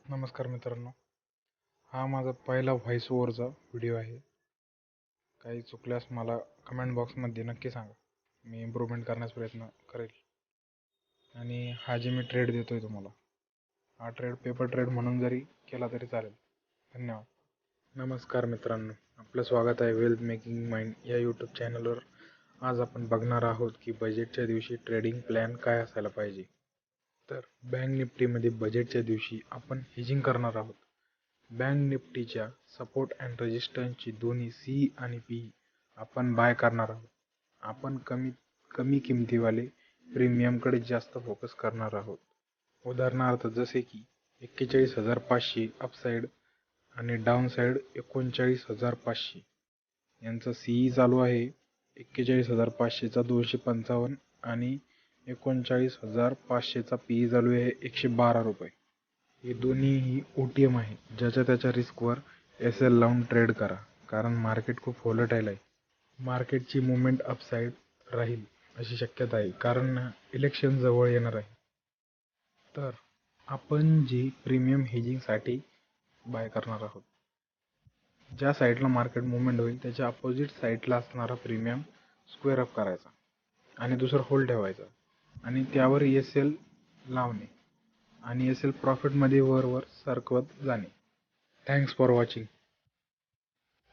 नमस्कार मित्रांनो, हा माझा पहिला व्हॉइस ओव्हरचा व्हिडिओ आहे. काही चुकल्यास मला कमेंट बॉक्समध्ये नक्की सांगा. मी इम्प्रूव्हमेंट करण्याचा प्रयत्न करेल. आणि हा जे मी ट्रेड देतोय तुम्हाला, हा ट्रेड पेपर ट्रेड म्हणून जरी केला तरी चालेल. धन्यवाद. नमस्कार मित्रांनो, आपलं स्वागत आहे वेल्थ मेकिंग माइंड या यूट्यूब चॅनलवर. आज आपण बघणार आहोत की बजेटच्या दिवशी ट्रेडिंग प्लॅन काय असायला पाहिजे. तर बँक निफ्टीमध्ये बजेटच्या दिवशी आपण हेजिंग करणार आहोत. बँक निफ्टीच्या सपोर्ट अँड रेजिस्टन्सची दोन्ही सी आणि पी आपण बाय करणार आहोत. आपण कमी किमतीवाले प्रीमियमकडे जास्त फोकस करणार आहोत. उदाहरणार्थ जसे की 41,500 अपसाईड आणि डाऊनसाईड 39,500. यांचा सीई चालू आहे 41,500 चा 255 आणि 39,500 चा पीई चालू आहे 112 रुपये. हे दोन्हीही OTM आहे. ज्याच्या त्याच्या रिस्कवर SL लावून ट्रेड करा, कारण मार्केट खूप व्होलेटाईल आहे. मार्केटची मुवमेंट अपसाईड राहील अशी शक्यता आहे, कारण इलेक्शन जवळ येणार आहे. तर आपण जे प्रीमियम हेजिंगसाठी बाय करणार आहोत, ज्या साईडला मार्केट मुवमेंट होईल त्याच्या अपोजिट साईडला असणारा प्रीमियम स्क्वेअर अप करायचा आणि दुसरा होल्ड ठेवायचा आणि त्यावर SL लावणे आणि SL प्रॉफिटमध्ये वर सरकवत जाणे. Thanks for watching.